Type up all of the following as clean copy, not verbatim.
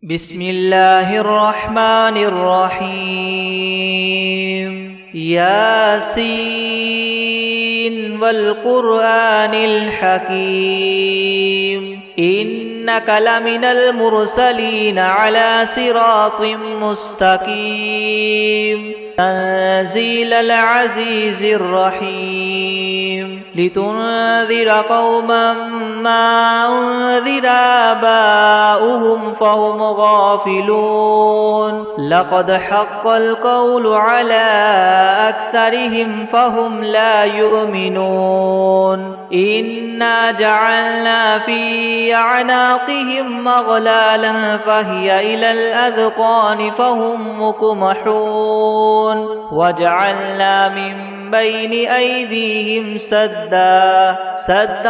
بسم الله الرحمن الرحيم ياسين والقرآن الحكيم إنك لمن المرسلين على صراط مستقيم تنزيل العزيز الرحيم لتنذر قوما ما أنذر آباؤهم فهم غافلون لقد حق القول على أكثرهم فهم لا يؤمنون إنا جعلنا في أعناقهم أغلالا فهي إلى الأذقان فهم مقمحون وجعلنا من بين أيديهم سدا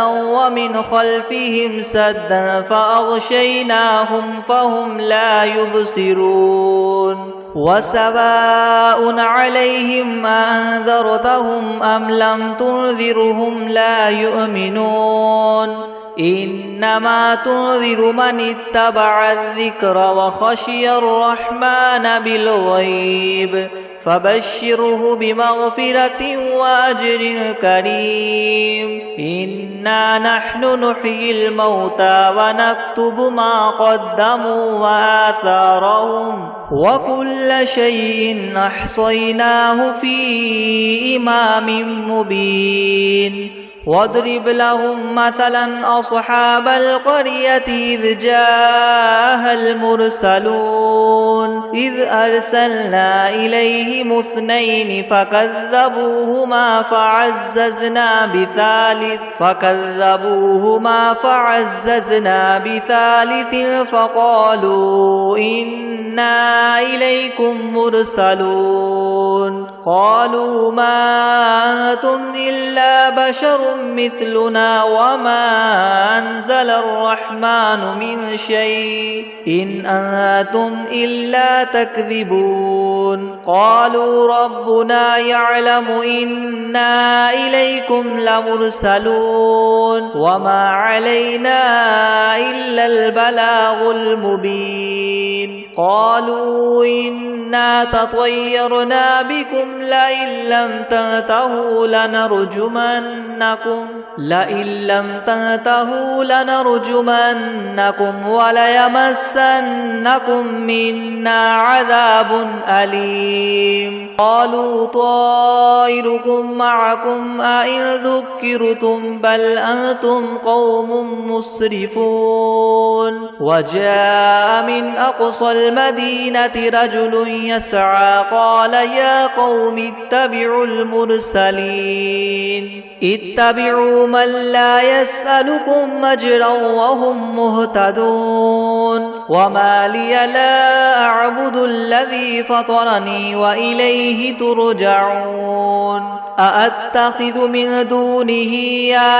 ومن خلفهم سدا فأغشيناهم فهم لا يبصرون وسواء عليهم أنذرتهم أم لم تنذرهم لا يؤمنون إنما تنذر من اتبع الذكر وخشي الرحمن بالغيب فبشره بمغفرة وأجر كريم إنا نحن نحيي الموتى ونكتب ما قدموا وآثارهم وكل شيء أحصيناه في إمام مبين واضرب لهم مثلا أصحاب القرية إذ جاءها المرسلون إذ أرسلنا إليهم اثنين فكذبوهما فعززنا بثالث فقالوا إنا إليكم مرسلون قالوا ما أنتم إلا بشر مثلنا وما أنزل الرحمن من شيء إن أنتم إلا تكذبون قالوا ربنا يعلم إنا إليكم لمرسلون وما علينا إلا البلاغ المبين قالوا إنا تطيرنا بكم لئن لم تنتهوا لنرجمنكم وليمسنكم منا عذاب أليم قالوا طائركم معكم أئن ذكرتم بل أنتم قوم مسرفون وجاء من أقصى المدينة رجل يسعى قال يا قوم اتبعوا المرسلين اتبعوا من لا يسألكم أجرا وهم مهتدون وما لي لا أعبد الذي فطرني وإليه ترجعون أأتخذ من دونه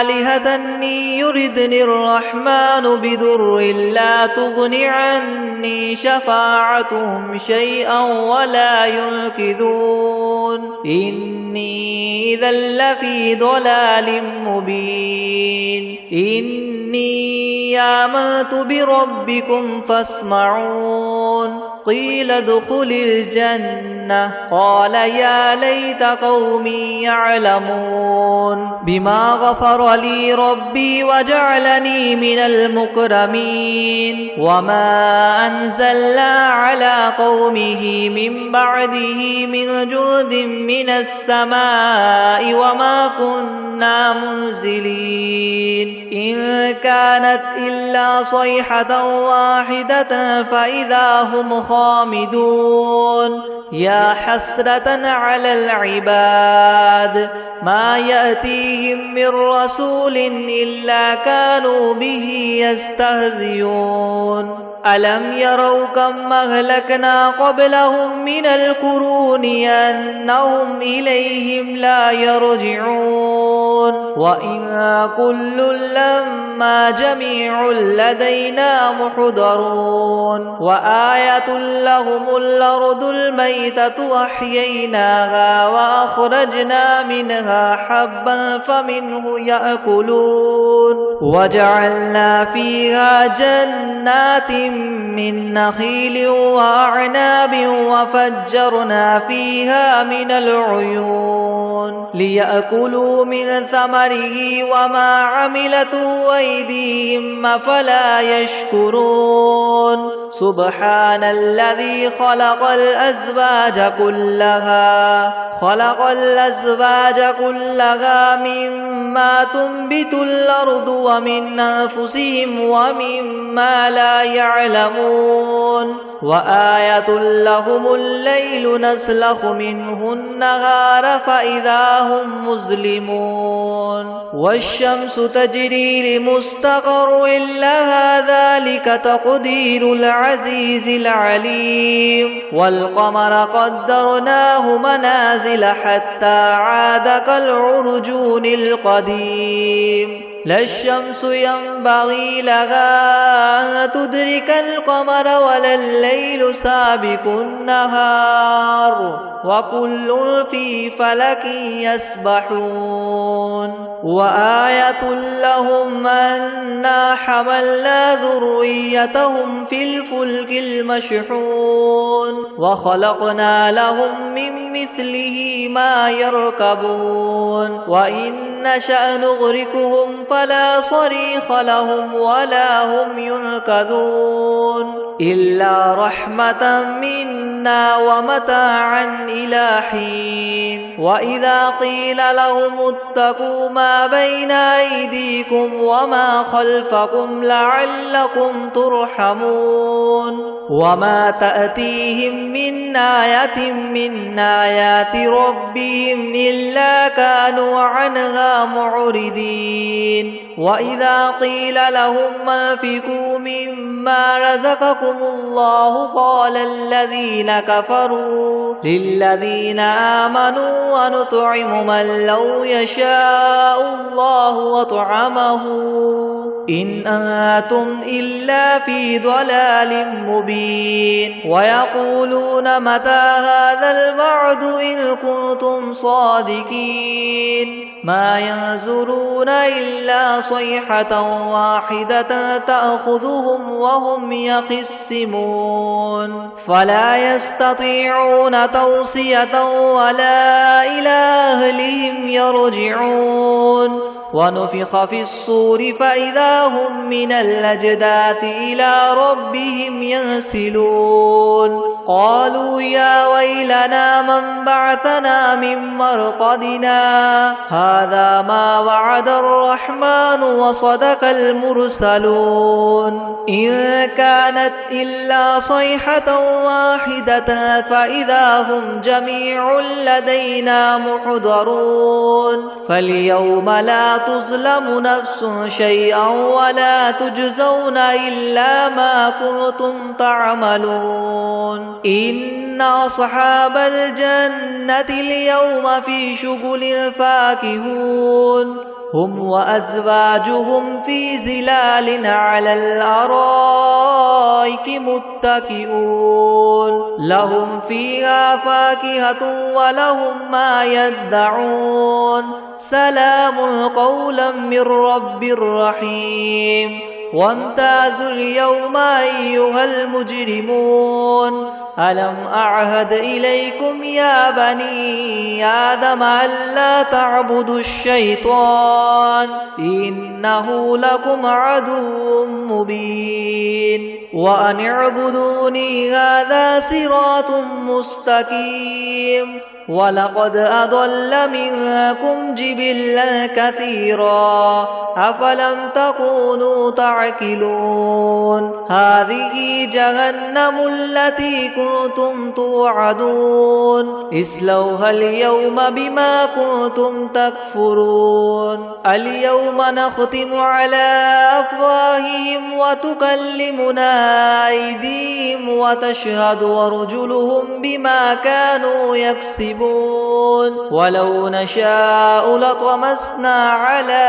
آلهة إن يردني الرحمن بضر لا تغن عني شفاعتهم شيئا ولا ينقذون إني إذا لفي ضلال مبين إني آمنت بربكم فاسمعون قيل ادخل الجنة قال يا ليت قومي يعلمون بما غفر لي ربي وجعلني من المكرمين وما أنزلنا على قومه من بعده من جند من السماء وما كنا منزلين إن كانت إلا صيحة واحدة فإذا هم خامدون يا حسرة على العباد ما يأتيهم من رسول إلا كانوا به يستهزئون ألم يروا كم أهلكنا قبلهم من القرون أنهم إليهم لا يرجعون وإن كل لما جميع لدينا محضرون وآية لهم الأرض الميتة أحييناها وأخرجنا منها حبا فمنه يأكلون وجعلنا فيها جنات من نخيل وأعناب وفجرنا فيها من العيون ليأكلوا من ثمره وما عملته أيديهم أفلا يشكرون سبحان الذي خلق الأزواج كلها مما تنبت الأرض ومن أنفسهم ومما لا يعلمون وآية لهم الليل نسلخ منه النهار فإذا هم مظلمون والشمس تجري لمستقر لها ذلك تقدير العزيز العليم والقمر قدرناه منازل حتى عاد كالعرجون القديم لا الشمس ينبغي لها أن تدرك القمر ولا الليل سابق النهار وكل في فلك يسبحون وآية لهم أنا حملنا ذريتهم في الفلك المشحون وخلقنا لهم من مثله ما يركبون وإن نشأ نغرقهم فلا صريخ لهم ولا هم ينقذون إلا رحمة منا ومتاعا إلى حين وإذا قيل لهم اتقوا ما بين أيديكم وما خلفكم لعلكم ترحمون وما تأتيهم من آية من آيات ربهم إلا كانوا عنها معرضين وإذا قيل لهم أنفقوا مما رزقكم الله قال الذين كفروا للذين آمنوا ونطعم من لو يشاء الله وطعمه إن أنتم إلا في ضلال مبين ويقولون متى هذا الوعد إن كنتم صادقين ما ينظرون إلا صيحة واحدة تأخذهم وهم يخصمون فلا يستطيعون توصية ولا إلى أهلهم يرجعون ونفخ في الصور فإذا هم من الأجداث إلى ربهم ينسلون قالوا يا ويلنا من بعثنا من مرقدنا هذا ما وعد الرحمن وصدق المرسلون إن كانت إلا صيحة واحدة فإذا هم جميع لدينا محضرون فاليوم لا تظلم نفس شيئا ولا تجزون إلا ما كنتم تعملون إن أصحاب الجنة اليوم في شغل فاكهون هم وأزواجهم في ظلال على الأرائك متكئون لهم فيها فاكهة ولهم ما يدعون سلام قولا من رب رحيم وامتازوا اليوم أيها المجرمون ألم أعهد إليكم يا بني آدم ألا تعبدوا الشيطان إنه لكم عدو مبين وأن اعبدوني هذا صراط مستقيم ولقد أضل منكم جبلا كثيرا أفلم تكونوا تعقلون هذه جهنم التي كنتم توعدون اصلوها اليوم بما كنتم تكفرون اليوم نختم على أفواههم وتكلمنا أيديهم وتشهد أرجلهم بما كانوا يكسبون ولو نشاء لطمسنا على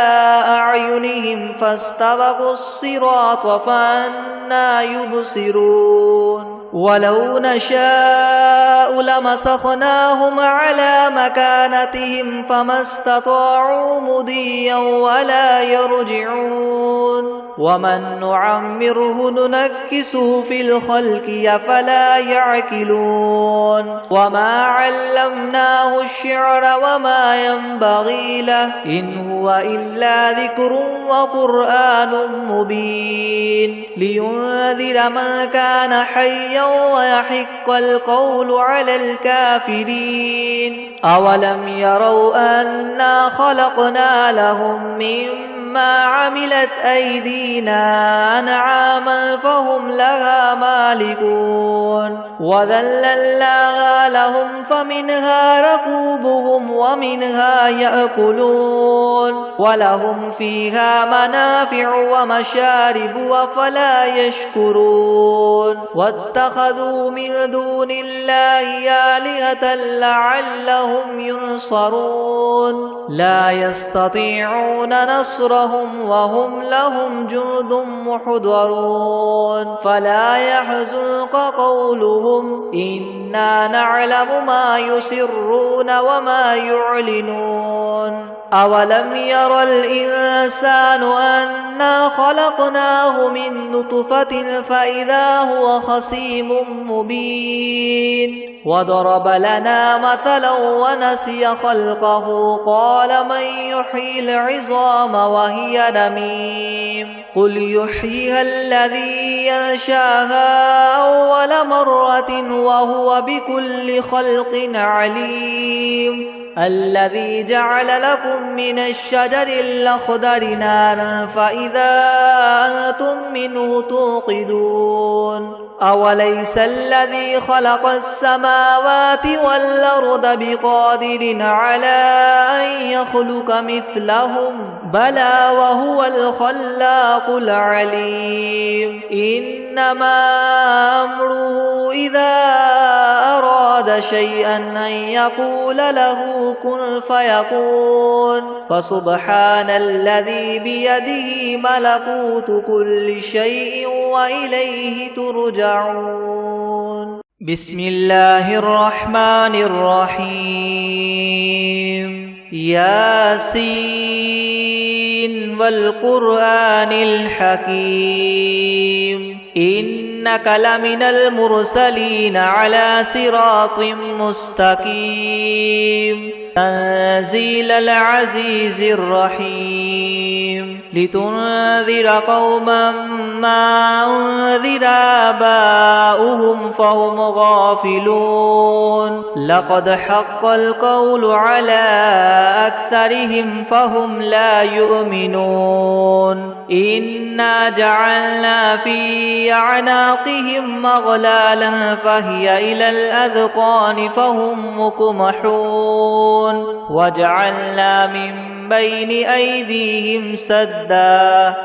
أعينهم فاستبقوا الصراط فأنى يبصرون ولو نشاء لمسخناهم على مكانتهم فما استطاعوا مضيا ولا يرجعون ومن نعمره ننكسه في الخلق أفلا يعقلون وما علمناه الشعر وما ينبغي له إن هو إلا ذكر وقرآن مبين لينذر من كان حيا ويحق القول على الكافرين أولم يروا أنا خلقنا لهم مما عملت أيدينا أنعاما فهم لها مالكون وذللناها لهم فمنها ركوبهم ومنها يأكلون ولهم فيها منافع ومشارب أفلا يشكرون واتخذوا من دون الله آلهة لعلهم ينصرون لا يستطيعون نصرهم وهم لهم جند محضرون فلا يحزنك قولهم إنا نعلم ما يسرون وما يعلنون أولم ير الإنسان أنا خلقناه من نطفة فإذا هو خصيم مبين وضرب لنا مثلا ونسي خلقه قال من يحيي العظام وهي رميم قل يحييها الذي ينشاها أول مرة وهو بكل خلق عليم الذي جعل لكم من الشجر الأخضر نارا فإذا أنتم منه توقدون أوليس الذي خلق السماوات والأرض بقادر على أن يخلق مثلهم بلى وهو الخلاق العليم إنما أمره إذا أراد شيئا أن يقول له كن فيكون فسبحان الذي بيده ملكوت كل شيء وإليه ترجعون بسم الله الرحمن الرحيم ياسين والقرآن الحكيم إنك لمن المرسلين على صراط مستقيم تنزيل العزيز الرحيم لتنذر قوما ما أنذر آباؤهم فهم غافلون لقد حق القول على أكثرهم فهم لا يؤمنون إنا جعلنا في أعناقهم مغلالا فهي إلى الأذقان فهم مقمحون وجعلنا من بين أيديهم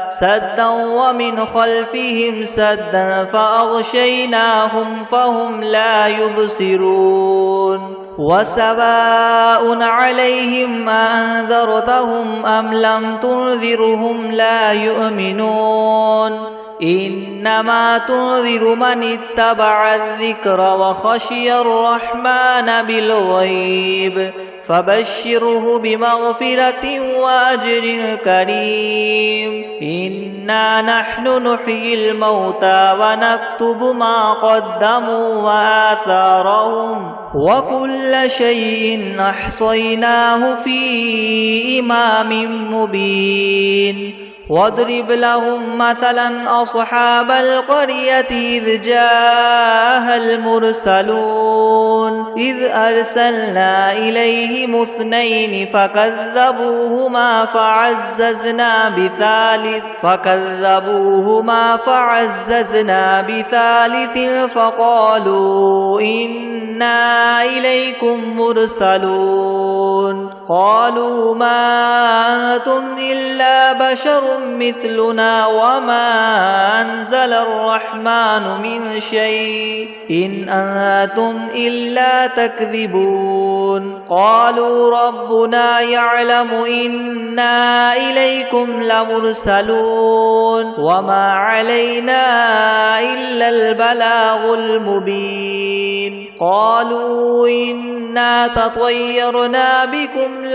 سدا ومن خلفهم سدا فأغشيناهم فهم لا يبصرون وسواء عليهم أنذرتهم أم لم تنذرهم لا يؤمنون إنما تنذر من اتبع الذكر وخشي الرحمن بالغيب فبشره بمغفرة وأجر كريم إنا نحن نحيي الموتى ونكتب ما قدموا وآثارهم وكل شيء أحصيناه في إمام مبين واضرب لهم مثلا أصحاب القرية إذ جاءها المرسلون إذ أرسلنا إليهم اثنين فكذبوهما فعززنا بثالث فقالوا إنا إليكم مرسلون قالوا ما أنتم إلا بشر مثلنا وما أنزل الرحمن من شيء إن أنتم إلا تكذبون قالوا ربنا يعلم إنا إليكم لمرسلون وما علينا إلا البلاغ المبين قالوا إنا تطيرنا بكم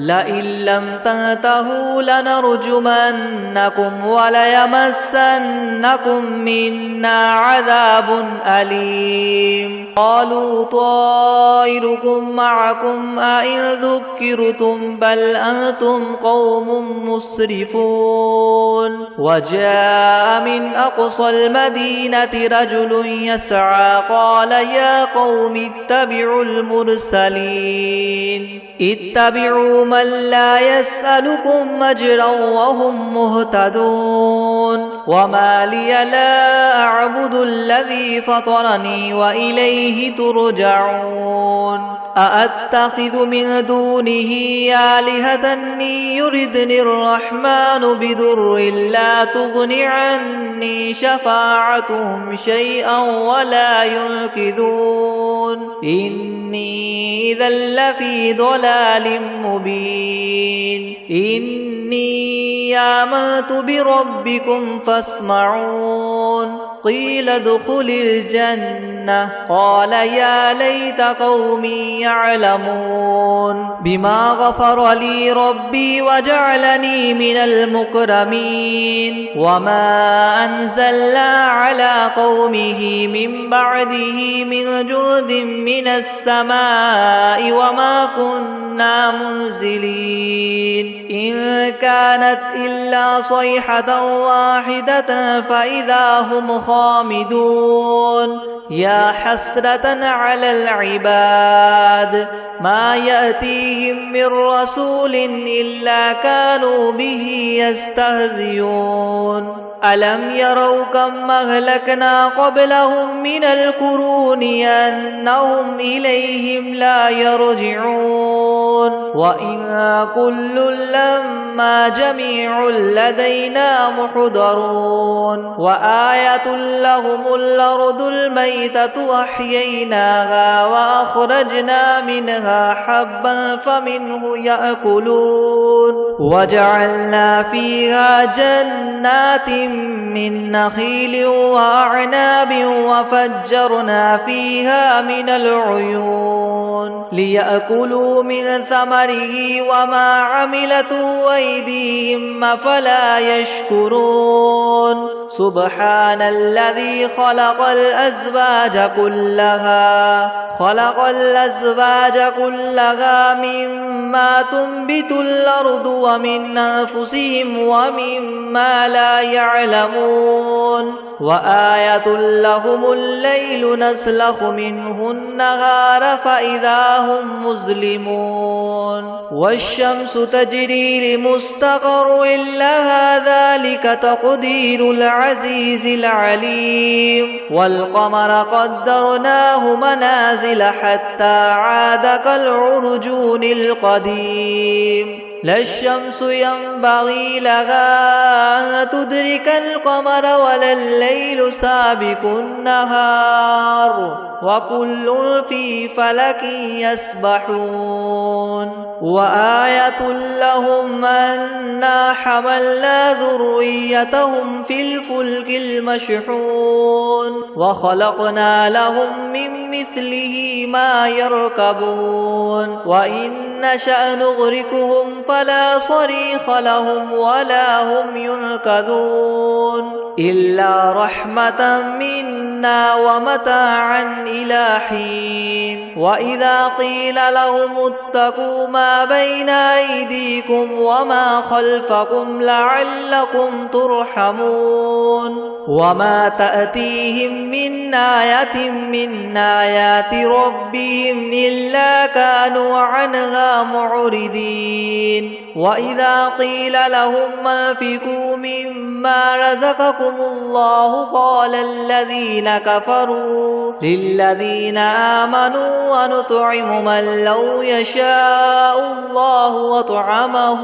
لئن لم تنتهوا لنرجمنكم وليمسنكم منا عذاب أليم قالوا طائركم معكم أئن ذكرتم بل أنتم قوم مسرفون وجاء من أقصى المدينة رجل يسعى قال يا قوم اتبعوا المرسلين اتبعوا من لا يسألكم أجرا وهم مهتدون وما لي لا أعبد الذي فطرني وإليه ترجعون أأتخذ من دونه آلهة يردني الرحمن بضر لا تغن عني شفاعتهم شيئا ولا ينقذون إني إذا لفي ضلال مبين إني آمنت بربكم فاسمعون قيل ادخل الجنة قال يا ليت قومي يعلمون بما غفر لي ربي وجعلني من المكرمين وما أنزلنا على قومه من بعده من جند من السماء وما كنا منزلين إن كانت إلا صيحة واحدة فإذا هم خامدون يا حسرة على العباد ما يأتيهم من رسول إلا كانوا به يستهزئون ألم يروا كم أهلكنا قبلهم من القرون أنهم إليهم لا يرجعون وإن كل لما جميع لدينا محضرون وآية لهم الأرض الميتة أحييناها وأخرجنا منها حبا فمنه يأكلون وجعلنا فيها جنات من نخيل وأعناب وفجرنا فيها من العيون ليأكلوا من ثمره وما عملته أيديهم أفلا يشكرون سبحان الذي خلق الأزواج كلها مما تنبت الأرض ومن أنفسهم ومما لا يعلمون وآية لهم الليل نسلخ منه النهار فإذا هم مظلمون والشمس تجري لمستقر لها ذلك تقدير العزيز العليم والقمر قدرناه منازل حتى عاد كالعرجون القديم لا الشمس ينبغي لها أن تدرك القمر ولا الليل سابق النهار وكل في فلك يسبحون وآية لهم أنا حملنا ذريتهم في الفلك المشحون وخلقنا لهم من مثله ما يركبون وإن نشأ نغرقهم فلا صريخ لهم ولا هم ينقذون إلا رحمة منا ومتاعا إلى حين وإذا قيل لهم اتقوا ما بين أيديكم وما خلفكم لعلكم ترحمون وما تأتيهم من آية من آيات ربهم إلا كانوا عنها معرضين وإذا قيل لهم أنفقوا مما رزقكم الله قال الذين كفروا للذين آمنوا ونطعم من لو يشاء الله وطعمه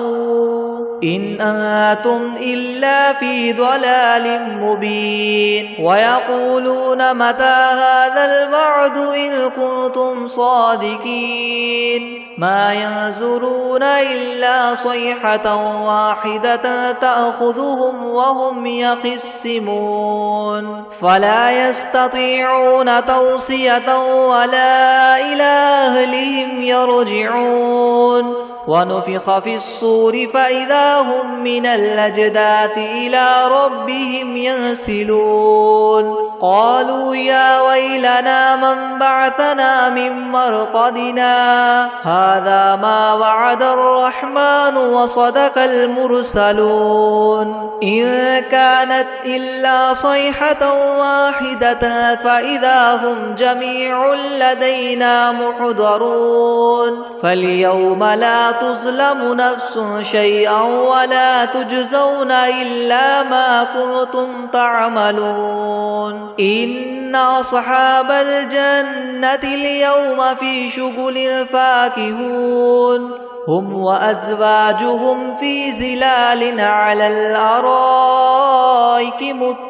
إن أنتم إلا في ضلال مبين ويقولون متى هذا الوعد إن كنتم صادقين ما ينظرون إلا صيحة واحدة تأخذهم وهم يخصون يخصمون فلا يستطيعون توصية ولا إلى أهلهم يرجعون ونفخ في الصور فإذا هم من الأجداث إلى ربهم ينسلون قالوا يا ويلنا من بعثنا من مرقدنا هذا ما وعد الرحمن وصدق المرسلون إن كانت إلا صيحة واحدة فإذا هم جميع لدينا محضرون فاليوم لا تظلم نفس شيئا ولا تجزون إلا ما كنتم تعملون إن أصحاب الجنة اليوم في شغل فاكهون هم وأزواجهم في ظلال على الأرائك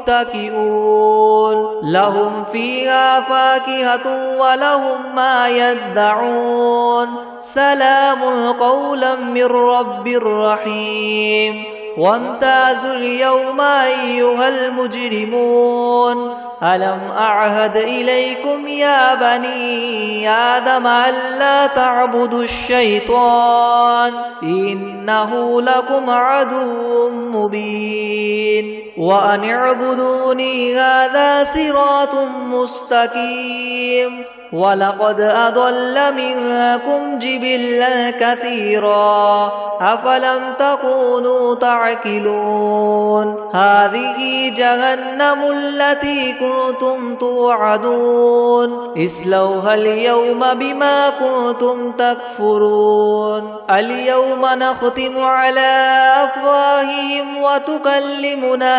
متكئون لهم فيها فاكهة ولهم ما يدعون سلام قولا من رب رحيم وامتازوا اليوم أيها المجرمون ألم أعهد إليكم يا بني آدم ألا تعبدوا الشيطان إنه لكم عدو مبين وأن اعبدوني هذا صراط مستقيم ولقد أضل منكم جبلا كثيرا أفلم تكونوا تعقلون هذه جهنم التي كنتم توعدون اصلوها اليوم بما كنتم تكفرون اليوم نختم على أفواههم وتكلمنا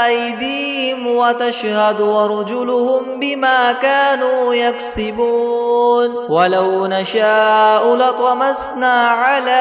أيديهم وتشهد أرجلهم بما كانوا يكسبون ولو نشاء لطمسنا على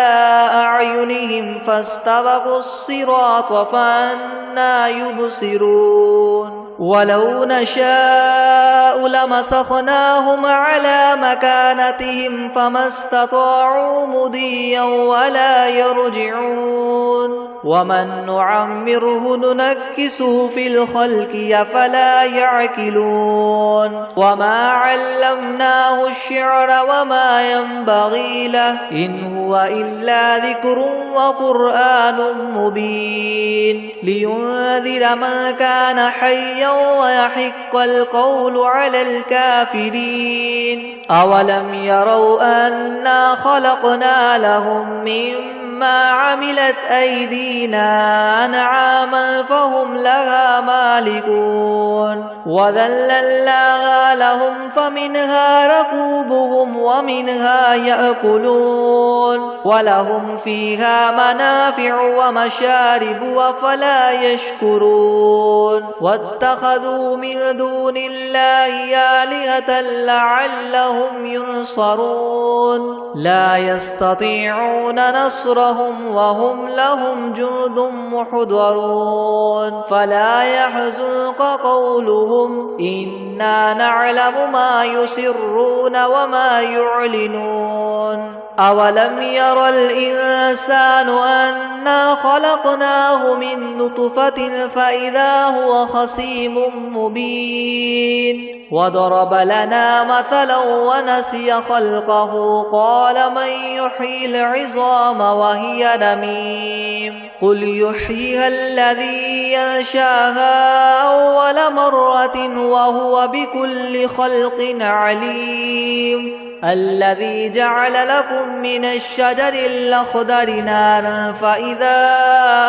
أعينهم فاستبقوا الصراط فأنى يبصرون ولو نشاء لمسخناهم على مكانتهم فما استطاعوا مضيا ولا يرجعون ومن نعمره ننكسه في الخلق أفلا يعقلون وما علمناه الشعر وما ينبغي له إن هو إلا ذكر وقرآن مبين لينذر من كان حيا ويحق القول على الكافرين أولم يروا أنا خلقنا لهم مما عملت أيدينا أنعاما فهم لها مالكون وذللناها لهم فمنها ركوبهم ومنها يأكلون ولهم فيها منافع ومشارب وفلا يشكرون واتخذوا من دون الله آلهة لعلهم ينصرون لا يستطيعون نصرهم وهم لهم جند محضرون فلا يحزنك قولهم إنا نعلم ما يسرون وما يعلنون أولم ير الإنسان أنا خلقناه من نطفة فإذا هو خصيم مبين وضرب لنا مثلا ونسي خلقه قال من يحيي العظام وهي رميم قل يحييها الذي ينشاها أول مرة وهو بكل خلق عليم الذي جعل لكم من الشجر الأخضر نارا فإذا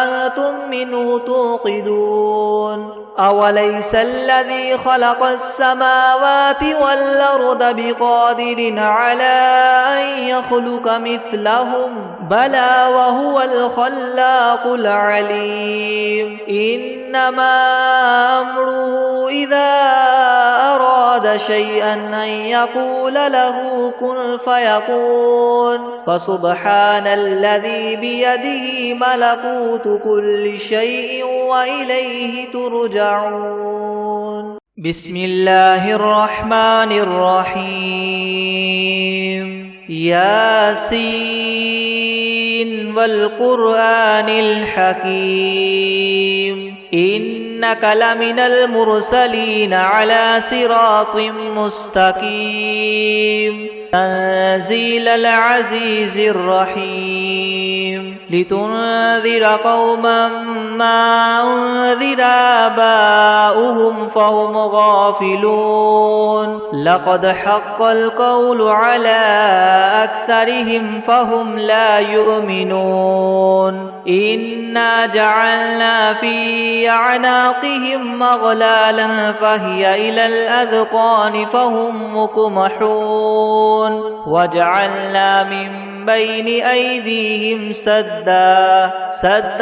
أنتم منه توقدون أوليس الذي خلق السماوات والأرض بقادر على أن يخلق مثلهم بلى وهو الخلاق العليم إنما أمره إذا أراد شيئا أن يقول له كن فيكون فسبحان الذي بيده ملكوت كل شيء وإليه ترجعون بسم الله الرحمن الرحيم ياسين والقرآن الحكيم إنك لمن المرسلين على صراط مستقيم تنزيل العزيز الرحيم لتنذر قوما ما أنذر آباؤهم فهم غافلون لقد حق القول على أكثرهم فهم لا يؤمنون إنا جعلنا في أعناقهم أغلالا فهي إلى الأذقان فهم مقمحون وجعلنا من بين أيديهم سدا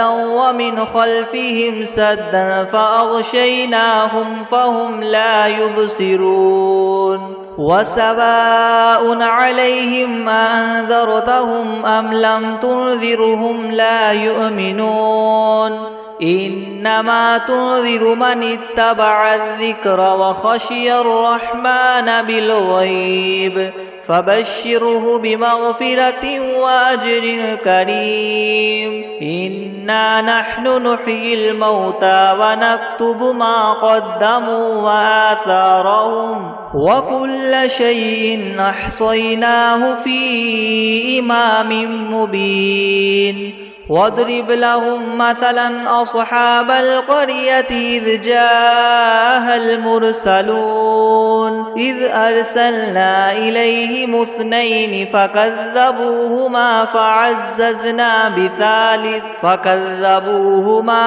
ومن خلفهم سدا فأغشيناهم فهم لا يبصرون وسواء عليهم أنذرتهم أم لم تنذرهم لا يؤمنون إنما تنذر من اتبع الذكر وخشي الرحمن بالغيب فبشره بمغفرة وأجر كريم إنا نحن نحيي الموتى ونكتب ما قدموا وآثارهم وكل شيء أحصيناه في إمام مبين واضرب لهم مثلا أصحاب القرية إذ جاءها المرسلون إذ أرسلنا إليهم اثنين فكذبوهما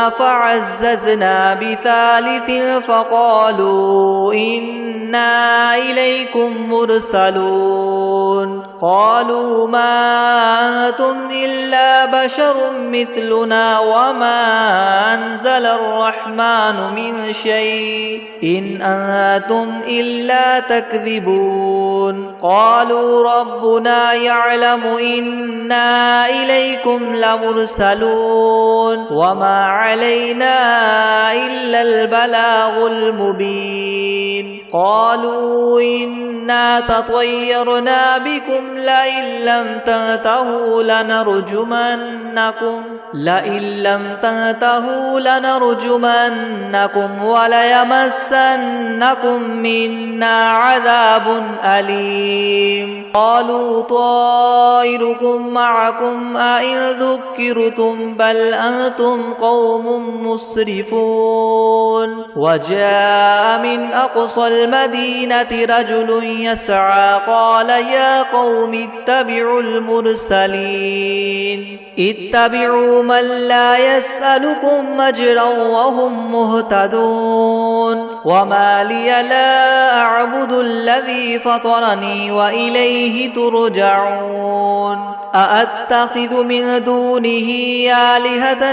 فعززنا بثالث فقالوا إنا إليكم مرسلون قالوا ما أنتم إلا بشر مثلنا وما أنزل الرحمن من شيء إن أنتم إلا تكذبون قالوا ربنا يعلم إنا إليكم لمرسلون وما علينا إلا البلاغ المبين قالوا إنا تطيرنا بكم لئن لم تنتهوا لنرجمنكم وليمسنكم منا عذاب أليم قالوا طائركم معكم أئن ذكرتم بل أنتم قوم مسرفون وجاء من أقصى المدينة رجل يسعى قال يا قوم اتبعوا المرسلين اتبعوا من لا يسألكم أجرا وهم مهتدون وما لي لا أعبد الذي فطرني وإليه ترجعون أأتخذ من دونه آلهة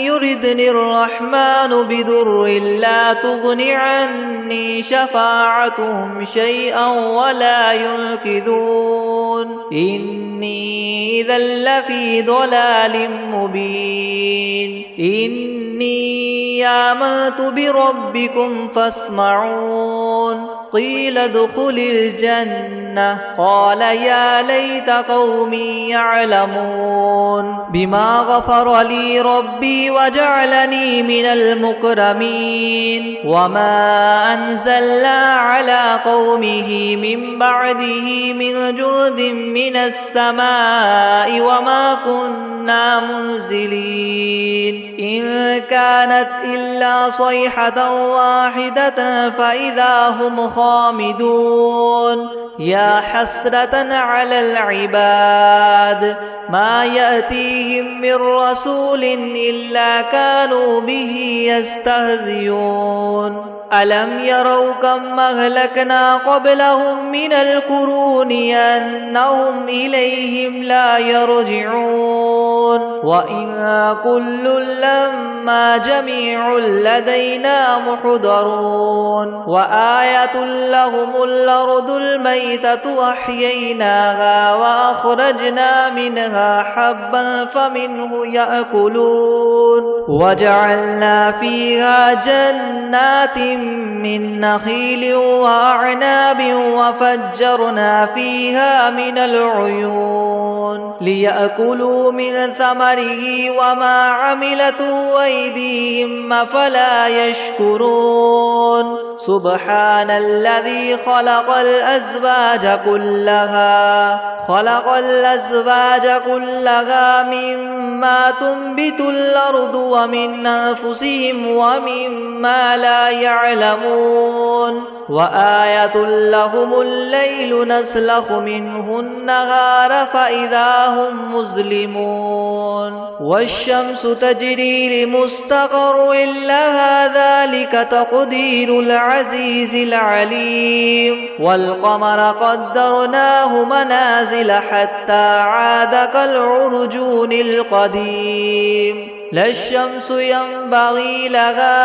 يردني الرحمن بضر لا تغن عني شفاعتهم شيئا ولا ينقذون إني إذا لفي ضلال مبين إني آمنت بربكم فاسمعون قيل ادخل الجنة قال يا ليت قومي يعلمون بما غفر لي ربي وجعلني من المكرمين وما أنزلنا على قومه من بعده من جند من السماء وما كنا منزلين إن كانت إلا صيحة واحدة فإذا هم خامدون يا حسرة على العباد ما يأتيهم من رسول إلا كانوا به يستهزئون ألم يروا كم أهلكنا قبلهم من القرون أنهم إليهم لا يرجعون وإن كل لما جميع لدينا محضرون وآية لهم الأرض الميتة أحييناها وأخرجنا منها حبا فمنه يأكلون وجعلنا فيها جنات من نخيل وأعناب وفجرنا فيها من العيون ليأكلوا من ثمره ثمره وما عملته أيديهم أفلا يشكرون سبحان الذي خلق الأزواج كلها مما تنبت الأرض ومن أنفسهم ومما لا يعلمون وآية لهم الليل نسلخ منه النهار فإذا هم مظلمون والشمس تجري لمستقر لها ذلك تقدير العزيز العليم والقمر قدرناه منازل حتى عاد كالعرجون القديم لا الشمس ينبغي لها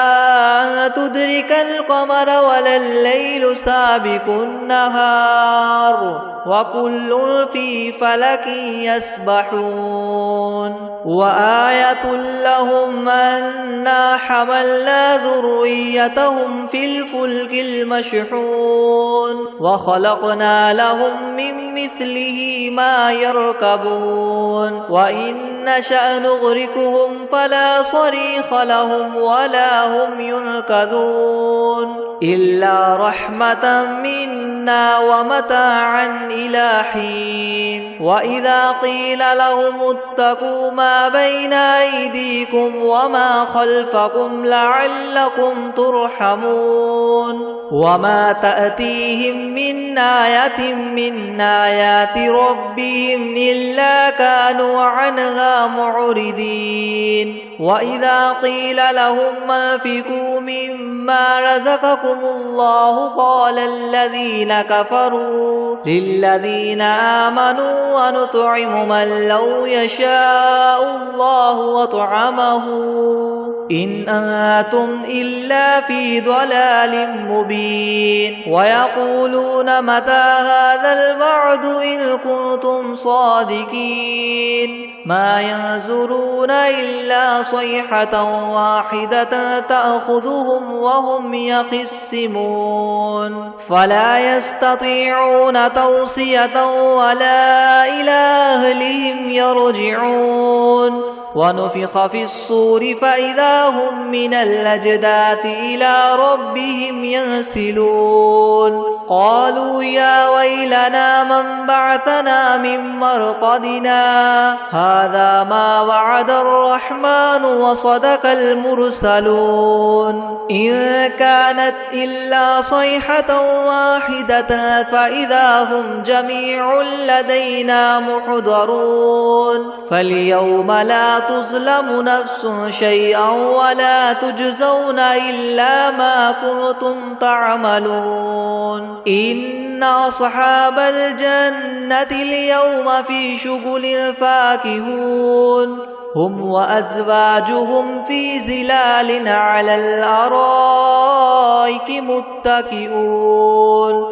أن تدرك القمر ولا الليل سابق النهار وكل في فلك يسبحون وآية لهم أنا حملنا ذريتهم في الفلك المشحون وخلقنا لهم من مثله ما يركبون وإن نشأ نغرقهم فلا صريخ لهم ولا هم ينقذون إلا رحمة منا ومتاعا إلى حين وإذا قيل لهم اتقوا ما بين أيديكم وما خلفكم لعلكم ترحمون وما تأتيهم من آية من آيات ربهم إلا كانوا عنها معرضين وإذا قيل لهم انفقوا مما رزقكم الله قال الذين كفروا للذين آمنوا ونطعم من لو يشاء الله وطعمه إن أنتم إلا في ضلال مبين ويقولون متى هذا الوعد إن كنتم صادقين ما ينظرون إلا صيحة واحدة تأخذهم وهم يخصمون فلا يستطيعون توصية ولا إلى أهلهم يرجعون ونفخ في الصور فإذا هم من الأجداث إلى ربهم ينسلون قالوا يا ويلنا من بعثنا من مرقدنا هذا ما وعد الرحمن وصدق المرسلون إن كانت إلا صيحة واحدة فإذا هم جميع لدينا محضرون فاليوم لا تظلم نفس شيئا ولا تجزون إلا ما كنتم تعملون إن أصحاب الجنة اليوم في شغل فاكهون هم وأزواجهم في ظلال على الأرائك متكئون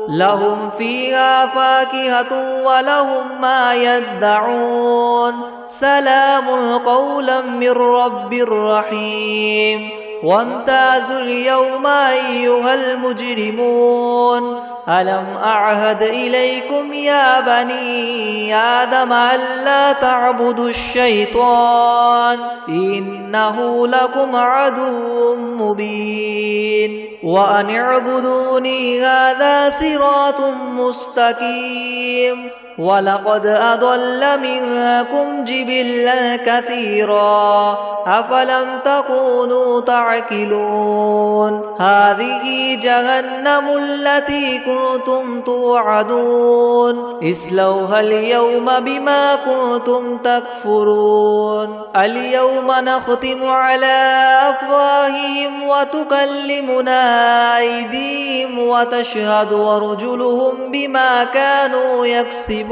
لهم فيها فاكهة ولهم ما يدعون سلام قولا من رب رحيم وامتازوا اليوم أيها المجرمون ألم أعهد إليكم يا بني آدم ألا تعبدوا الشيطان إنه لكم عدو مبين وأن اعبدوني هذا صراط مستقيم ولقد أضل منكم جبلا كثيرا أفلم تكونوا تعقلون هذه جهنم التي كنتم توعدون اصلوها اليوم بما كنتم تكفرون اليوم نختم على أفواههم وتكلمنا أيديهم وتشهد أرجلهم بما كانوا يكسبون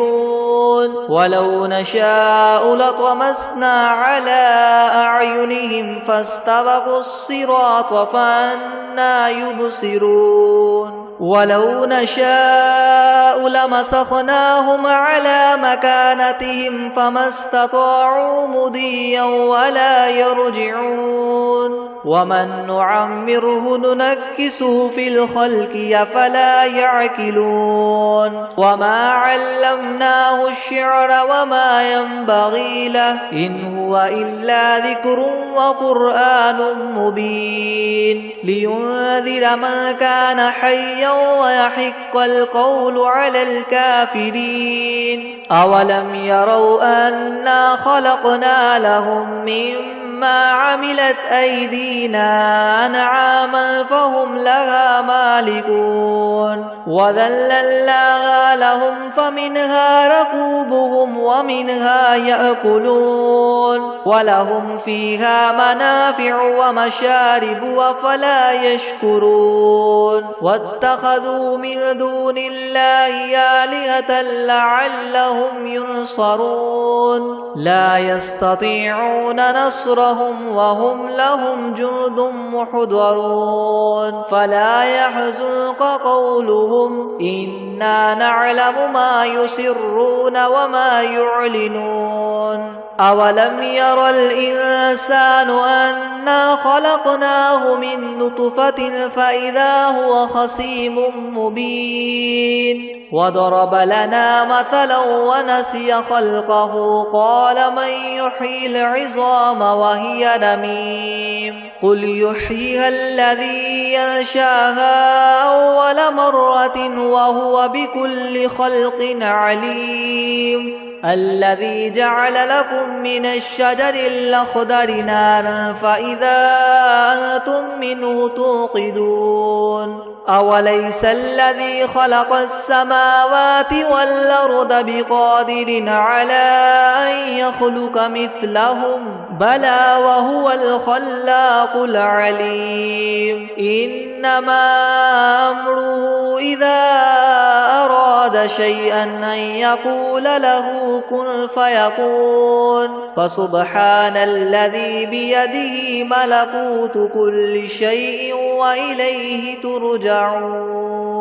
ولو نشاء لطمسنا على أعينهم فاستبقوا الصراط فأنى يبصرون ولو نشاء لمسخناهم على مكانتهم فما استطاعوا مضيا ولا يرجعون ومن نعمره ننكسه في الخلق أفلا يعقلون وما علمناه الشعر وما ينبغي له إن هو إلا ذكر وقرآن مبين لينذر من كان حيا ويحق القول على الكافرين أولم يروا أنا خلقنا لهم مما عملت أيدينا أنعاما فهم لها مالكون وذللناها لهم فمنها ركوبهم ومنها يأكلون ولهم فيها منافع ومشارب أفلا يشكرون واتخذوا من دون الله آلهة لعلهم ينصرون لا يستطيعون نصرهم وهم لهم جند محضرون فلا يحزنك قولهم إنا نعلم ما يسرون وما يعلنون أولم ير الإنسان أنا خلقناه من نطفة فإذا هو خصيم مبين وضرب لنا مثلا ونسي خلقه قال من يحيي العظام وهي رميم قل يحييها الذي ينشاها أول مرة وهو بكل خلق عليم الذي جعل لكم من الشجر الأخضر نارا فإذا أنتم منه توقدون أوليس الذي خلق السماوات والأرض بقادر على أن يخلق مثلهم بلى وهو الخلاق العليم إنما أمره إذا أراد شيئا أن يقول له كن فيكون فسبحان الذي بيده ملكوت كل شيء وإليه ترجعون